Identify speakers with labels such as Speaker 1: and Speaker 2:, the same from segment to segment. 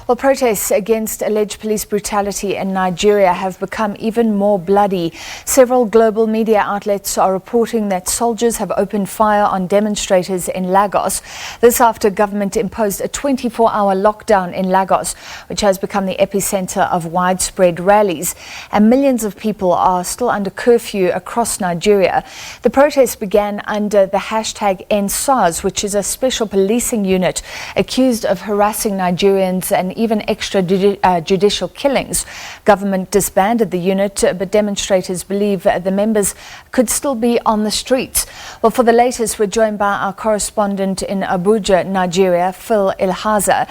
Speaker 1: Well, protests against alleged police brutality in Nigeria have become even more bloody. Several global media outlets are reporting that soldiers have opened fire on demonstrators in Lagos. This after government imposed a 24-hour lockdown in Lagos, which has become the epicenter of widespread rallies. And millions of people are still under curfew across Nigeria. The protests began under the hashtag #EndSARS, which is a special policing unit accused of harassing Nigerians and even extrajudicial killings. Government disbanded the unit, but demonstrators believe the members could still be on the streets. Well, for the latest, we're joined by our correspondent in Abuja, Nigeria, Phil Ihaza.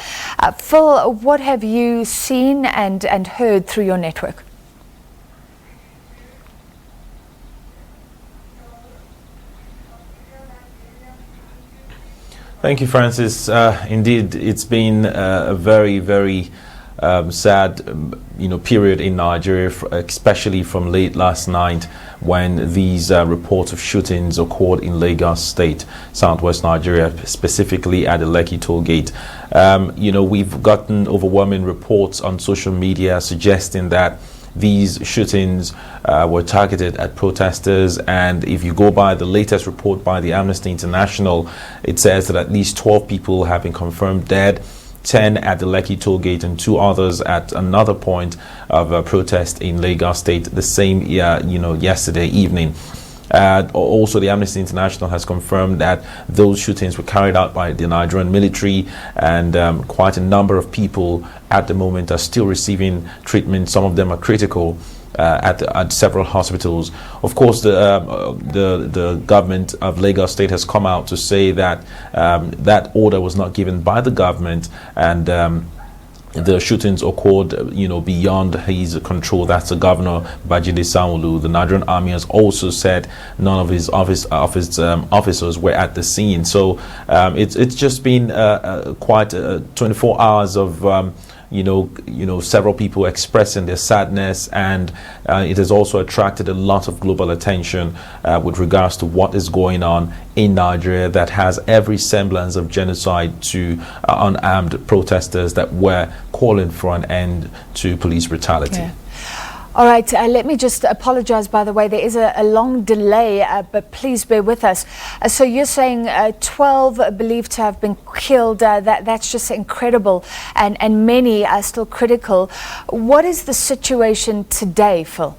Speaker 1: Phil, what have you seen and heard through your network?
Speaker 2: Thank you, Francis. Indeed, it's been a very, very sad, period in Nigeria, especially from late last night when these reports of shootings occurred in Lagos State, southwest Nigeria, specifically at the Lekki toll gate. We've gotten overwhelming reports on social media suggesting that these shootings were targeted at protesters, and if you go by the latest report by the Amnesty International, it says that at least 12 people have been confirmed dead, 10 at the Lekki toll gate and 2 others at another point of a protest in Lagos State the same yesterday evening. Also, the Amnesty International has confirmed that those shootings were carried out by the Nigerian military, and quite a number of people at the moment are still receiving treatment. Some of them are critical at several hospitals. Of course, the government of Lagos State has come out to say that that order was not given by the government, and the shootings occurred, beyond his control. That's the governor, Babajide Sanwo-Olu. The Nigerian army has also said none of his officers were at the scene. So it's just been quite 24 hours of several people expressing their sadness, and it has also attracted a lot of global attention with regards to what is going on in Nigeria that has every semblance of genocide to unarmed protesters that were calling for an end to police brutality.
Speaker 1: Yeah. All right, let me just apologize, by the way. There is a long delay, but please bear with us. So you're saying 12 believed to have been killed. That's just incredible, and many are still critical. What is the situation today, Phil?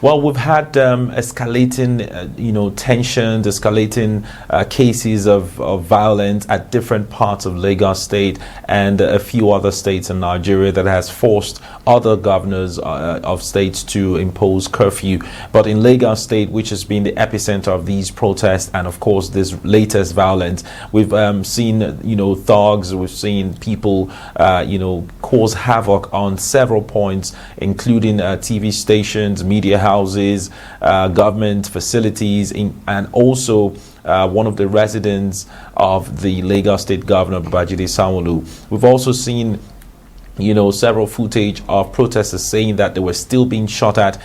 Speaker 2: Well, we've had escalating, tensions, escalating cases of violence at different parts of Lagos State and a few other states in Nigeria that has forced other governors of states to impose curfew. But in Lagos State, which has been the epicenter of these protests and, of course, this latest violence, we've seen, thugs, we've seen people, cause havoc on several points, including TV stations, media houses, government facilities, and also one of the residents of the Lagos State Governor, Babajide Sanwo-Olu. We've also seen several footage of protesters saying that they were still being shot at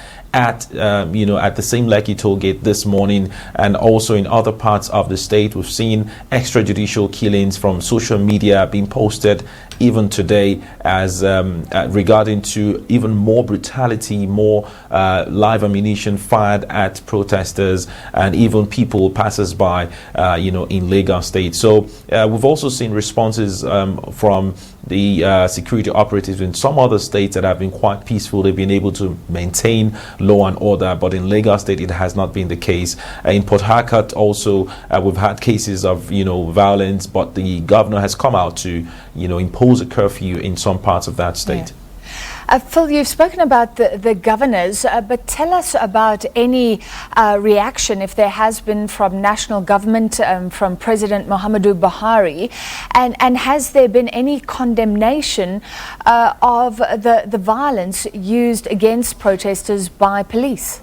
Speaker 2: the same Lekki toll gate this morning, and also in other parts of the state. We've seen extrajudicial killings from social media being posted even today as regarding to even more brutality, more live ammunition fired at protesters and even people passers-by in Lagos State. So we've also seen responses from the security operatives in some other states that have been quite peaceful. They've been able to maintain law and order, but in Lagos State it has not been the case. In Port Harcourt also we've had cases of violence, but the governor has come out to impose a curfew in some parts of that state.
Speaker 1: Yeah. Phil, you've spoken about the governors, but tell us about any reaction, if there has been, from national government, from President Muhammadu Buhari, and has there been any condemnation of the violence used against protesters by police?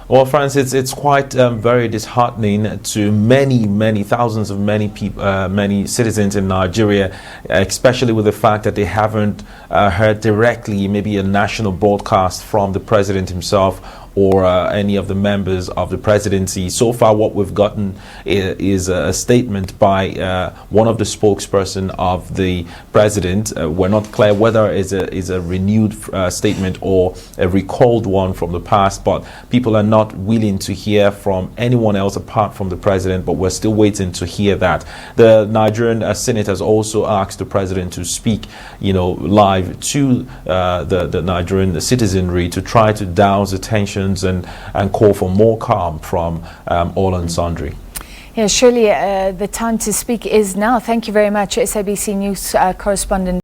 Speaker 2: Well, Francis, it's quite very disheartening to many thousands of many people, many citizens in Nigeria, especially with the fact that they haven't heard directly maybe a national broadcast from the president himself or any of the members of the presidency. So far, what we've gotten is a statement by one of the spokesperson of the president. We're not clear whether it's a renewed statement or a recalled one from the past, but people are not willing to hear from anyone else apart from the president, but we're still waiting to hear that. The Nigerian Senate has also asked the president to speak, live to the Nigerian citizenry to try to douse the tensions and call for more calm from all and sundry.
Speaker 1: Yeah, surely the time to speak is now. Thank you very much, SABC News correspondent.